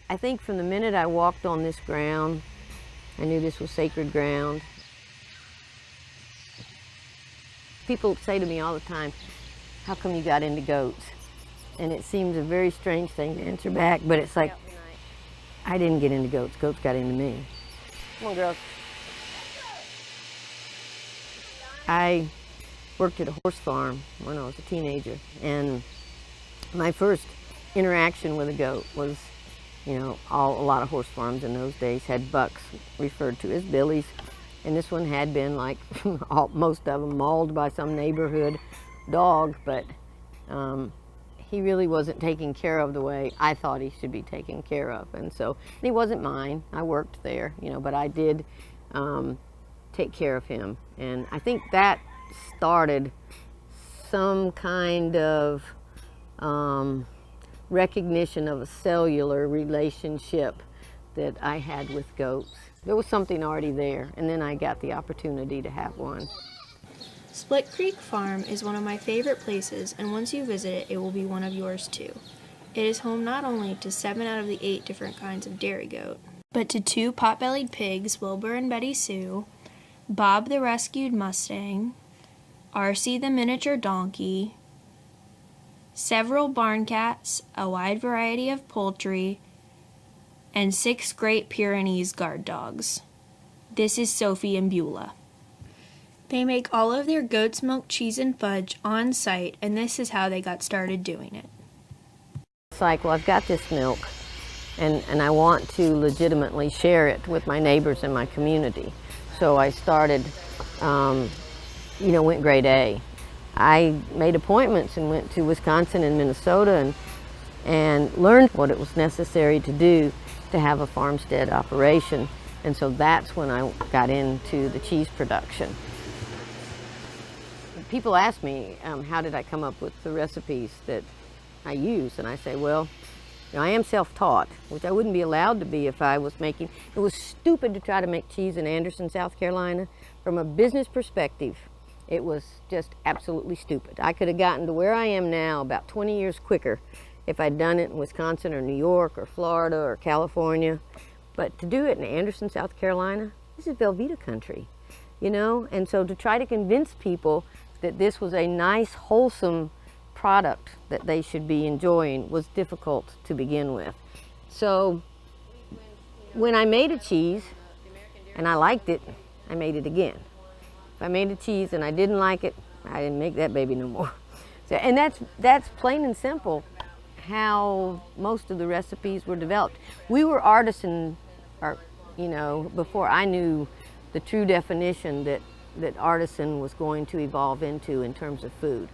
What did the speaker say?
I think from the minute I walked on this ground, I knew this was sacred ground. People say to me all the time, how come you got into goats? And it seems a very strange thing to answer back, but it's like, I didn't get into goats. Goats got into me. Come on, girls. I worked at a horse farm when I was a teenager, and my first interaction with a goat was, you know, a lot of horse farms in those days had bucks referred to as billies, and this one had been, like most of them, mauled by some neighborhood dog, but he really wasn't taken care of the way I thought he should be taken care of. And so he wasn't mine. I worked there, you know, but I did take care of him. And I think that started some kind of recognition of a cellular relationship that I had with goats. There was something already there, and then I got the opportunity to have one. Split Creek Farm is one of my favorite places, and once you visit it, it will be one of yours too. It is home not only to 7 out of the 8 different kinds of dairy goat, but to 2 pot-bellied pigs, Wilbur and Betty Sue, Bob the rescued Mustang, RC the miniature donkey, several barn cats, a wide variety of poultry, and 6 Great Pyrenees guard dogs. This is Sophie and Beulah. They make all of their goat's milk cheese and fudge on site, and this is how they got started doing it. It's like, well, I've got this milk, and I want to legitimately share it with my neighbors and my community. So I started, went grade A. I made appointments and went to Wisconsin and Minnesota and learned what it was necessary to do to have a farmstead operation. And so that's when I got into the cheese production. People ask me, how did I come up with the recipes that I use? And I say, well, you know, I am self-taught, which I wouldn't be allowed to be if I was making. It was stupid to try to make cheese in Anderson, South Carolina. From a business perspective, it was just absolutely stupid. I could have gotten to where I am now about 20 years quicker if I'd done it in Wisconsin or New York or Florida or California. But to do it in Anderson, South Carolina, this is Velveeta country, you know? And so to try to convince people that this was a nice, wholesome product that they should be enjoying was difficult to begin with. So when I made a cheese and I liked it, I made it again. If I made a cheese and I didn't like it, I didn't make that baby no more. So, and that's plain and simple how most of the recipes were developed. We were artisan, before I knew the true definition that artisan was going to evolve into in terms of food.